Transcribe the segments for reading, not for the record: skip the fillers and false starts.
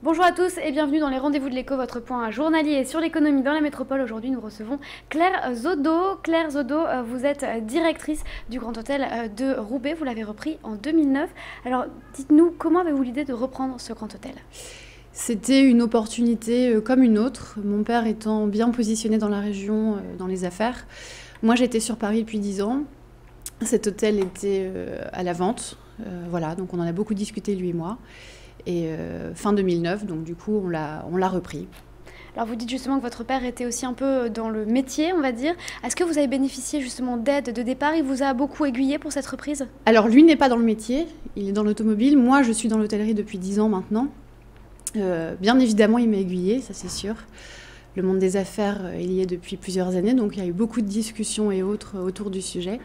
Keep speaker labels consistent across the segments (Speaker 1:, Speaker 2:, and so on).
Speaker 1: Bonjour à tous et bienvenue dans les Rendez-vous de l'écho, votre point journalier sur l'économie dans la métropole. Aujourd'hui, nous recevons Claire Zodo. Claire Zodo, vous êtes directrice du Grand Hôtel de Roubaix. Vous l'avez repris en 2009. Alors, dites-nous, comment avez-vous l'idée de reprendre ce Grand Hôtel ?
Speaker 2: C'était une opportunité comme une autre. Mon père étant bien positionné dans la région, dans les affaires. Moi, j'étais sur Paris depuis 10 ans. Cet hôtel était à la vente. Voilà, donc on en a beaucoup discuté, lui et moi. Et fin 2009, donc du coup, on l'a repris.
Speaker 1: Alors vous dites justement que votre père était aussi un peu dans le métier, on va dire. Est-ce que vous avez bénéficié justement d'aide de départ ? Il vous a beaucoup aiguillé pour cette reprise ?
Speaker 2: Alors lui n'est pas dans le métier, il est dans l'automobile. Moi, je suis dans l'hôtellerie depuis 10 ans maintenant. Bien évidemment, il m'a aiguillé, ça c'est sûr. Le monde des affaires, il y est depuis plusieurs années, donc il y a eu beaucoup de discussions et autres autour du sujet.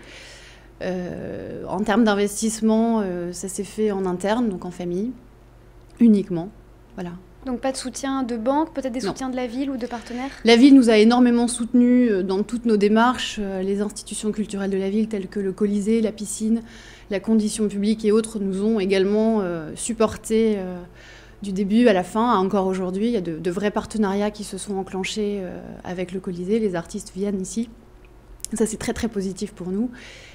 Speaker 2: En termes d'investissement, ça s'est fait en interne, donc en famille. Uniquement, voilà.
Speaker 1: Donc pas de soutien de banque, peut-être des soutiens de la ville ou de partenaires ?
Speaker 2: La ville nous a énormément soutenus dans toutes nos démarches. Les institutions culturelles de la ville telles que le Colisée, la piscine, la condition publique et autres nous ont également supportés du début à la fin, à encore aujourd'hui. Il y a de vrais partenariats qui se sont enclenchés avec le Colisée. Les artistes viennent ici. Ça, c'est très, très positif pour nous.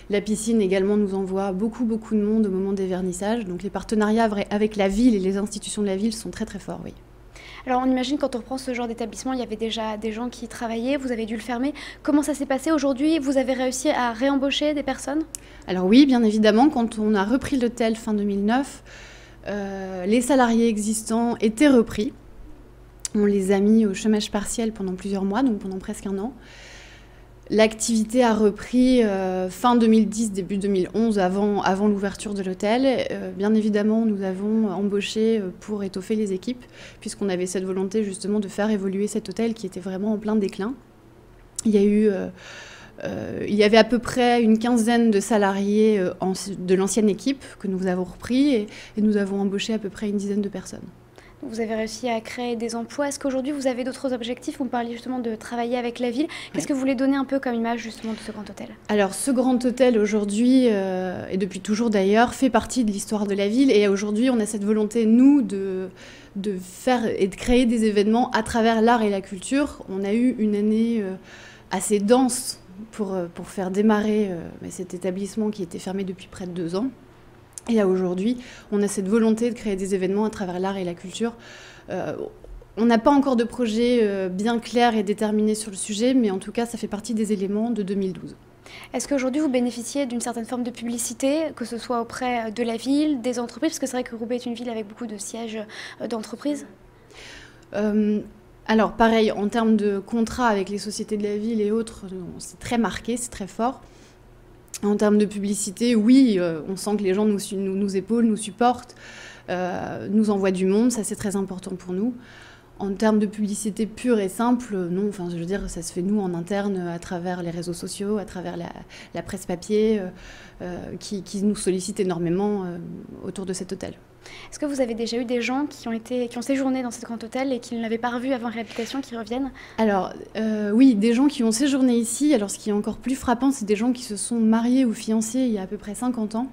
Speaker 2: La piscine également nous envoie beaucoup, beaucoup de monde au moment des vernissages. Donc les partenariats avec la ville et les institutions de la ville sont très, très forts, oui.
Speaker 1: Alors on imagine quand on reprend ce genre d'établissement, il y avait déjà des gens qui y travaillaient, vous avez dû le fermer. Comment ça s'est passé aujourd'hui ? Vous avez réussi à réembaucher des personnes ?
Speaker 2: Alors oui, bien évidemment, quand on a repris l'hôtel fin 2009, les salariés existants étaient repris. On les a mis au chômage partiel pendant plusieurs mois, donc pendant presque un an. L'activité a repris fin 2010, début 2011, avant l'ouverture de l'hôtel. Bien évidemment, nous avons embauché pour étoffer les équipes, puisqu'on avait cette volonté justement de faire évoluer cet hôtel qui était vraiment en plein déclin. Il y avait à peu près une quinzaine de salariés de l'ancienne équipe que nous avons repris et nous avons embauché à peu près une dizaine de personnes.
Speaker 1: Vous avez réussi à créer des emplois. Est-ce qu'aujourd'hui, vous avez d'autres objectifs ? Vous me parliez justement de travailler avec la ville. Qu'est-ce que vous voulez donner un peu comme image justement de ce grand hôtel ?
Speaker 2: Alors, ce grand hôtel aujourd'hui, et depuis toujours d'ailleurs, fait partie de l'histoire de la ville. Et aujourd'hui, on a cette volonté, nous, de faire et de créer des événements à travers l'art et la culture. On a eu une année assez dense pour faire démarrer cet établissement qui était fermé depuis près de 2 ans. Et là, aujourd'hui, on a cette volonté de créer des événements à travers l'art et la culture. On n'a pas encore de projet bien clair et déterminé sur le sujet, mais en tout cas, ça fait partie des éléments de 2012.
Speaker 1: Est-ce qu'aujourd'hui, vous bénéficiez d'une certaine forme de publicité, que ce soit auprès de la ville, des entreprises ? Parce que c'est vrai que Roubaix est une ville avec beaucoup de sièges d'entreprises.
Speaker 2: Alors, pareil, en termes de contrats avec les sociétés de la ville et autres, c'est très marqué, c'est très fort. En termes de publicité, oui, on sent que les gens nous épaulent, nous supportent, nous envoient du monde, ça c'est très important pour nous. En termes de publicité pure et simple, non, enfin je veux dire, ça se fait nous en interne à travers les réseaux sociaux, à travers la presse papier, qui nous sollicite énormément autour de cet hôtel.
Speaker 1: Est-ce que vous avez déjà eu des gens qui ont séjourné dans ce grand hôtel et qui ne l'avaient pas revu avant réhabilitation, qui reviennent ?
Speaker 2: Alors, oui, des gens qui ont séjourné ici. Alors, ce qui est encore plus frappant, c'est des gens qui se sont mariés ou fiancés il y a à peu près 50 ans,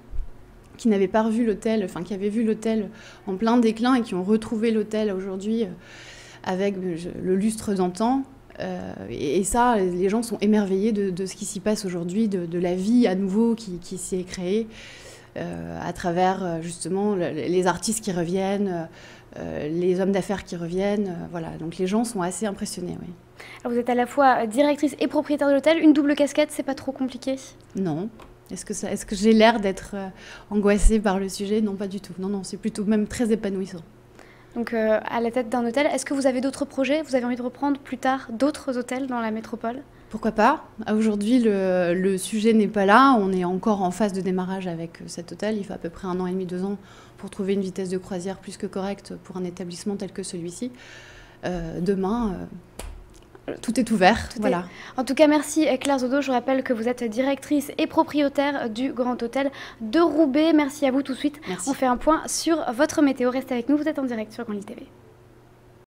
Speaker 2: qui n'avaient pas revu l'hôtel, enfin, qui avaient vu l'hôtel en plein déclin et qui ont retrouvé l'hôtel aujourd'hui avec le lustre d'antan. Et ça, les gens sont émerveillés de ce qui s'y passe aujourd'hui, de la vie à nouveau qui s'y est créée. À travers justement les artistes qui reviennent, les hommes d'affaires qui reviennent. Voilà. Donc les gens sont assez impressionnés. Oui.
Speaker 1: Alors vous êtes à la fois directrice et propriétaire de l'hôtel. Une double casquette, c'est pas trop compliqué ?
Speaker 2: Non. Est-ce que j'ai l'air d'être angoissée par le sujet ? Non, pas du tout. Non, c'est plutôt même très épanouissant.
Speaker 1: Donc à la tête d'un hôtel, est-ce que vous avez d'autres projets ? Vous avez envie de reprendre plus tard d'autres hôtels dans la métropole ?
Speaker 2: Pourquoi pas ? Aujourd'hui, le sujet n'est pas là. On est encore en phase de démarrage avec cet hôtel. Il faut à peu près 1 an et demi, 2 ans pour trouver une vitesse de croisière plus que correcte pour un établissement tel que celui-ci. Demain, tout est ouvert. Voilà.
Speaker 1: En tout cas, merci Claire Zodo. Je rappelle que vous êtes directrice et propriétaire du Grand Hôtel de Roubaix. Merci à vous tout de suite.
Speaker 2: Merci.
Speaker 1: On fait un point sur votre météo. Restez avec nous, vous êtes en direct sur Grand Lille TV.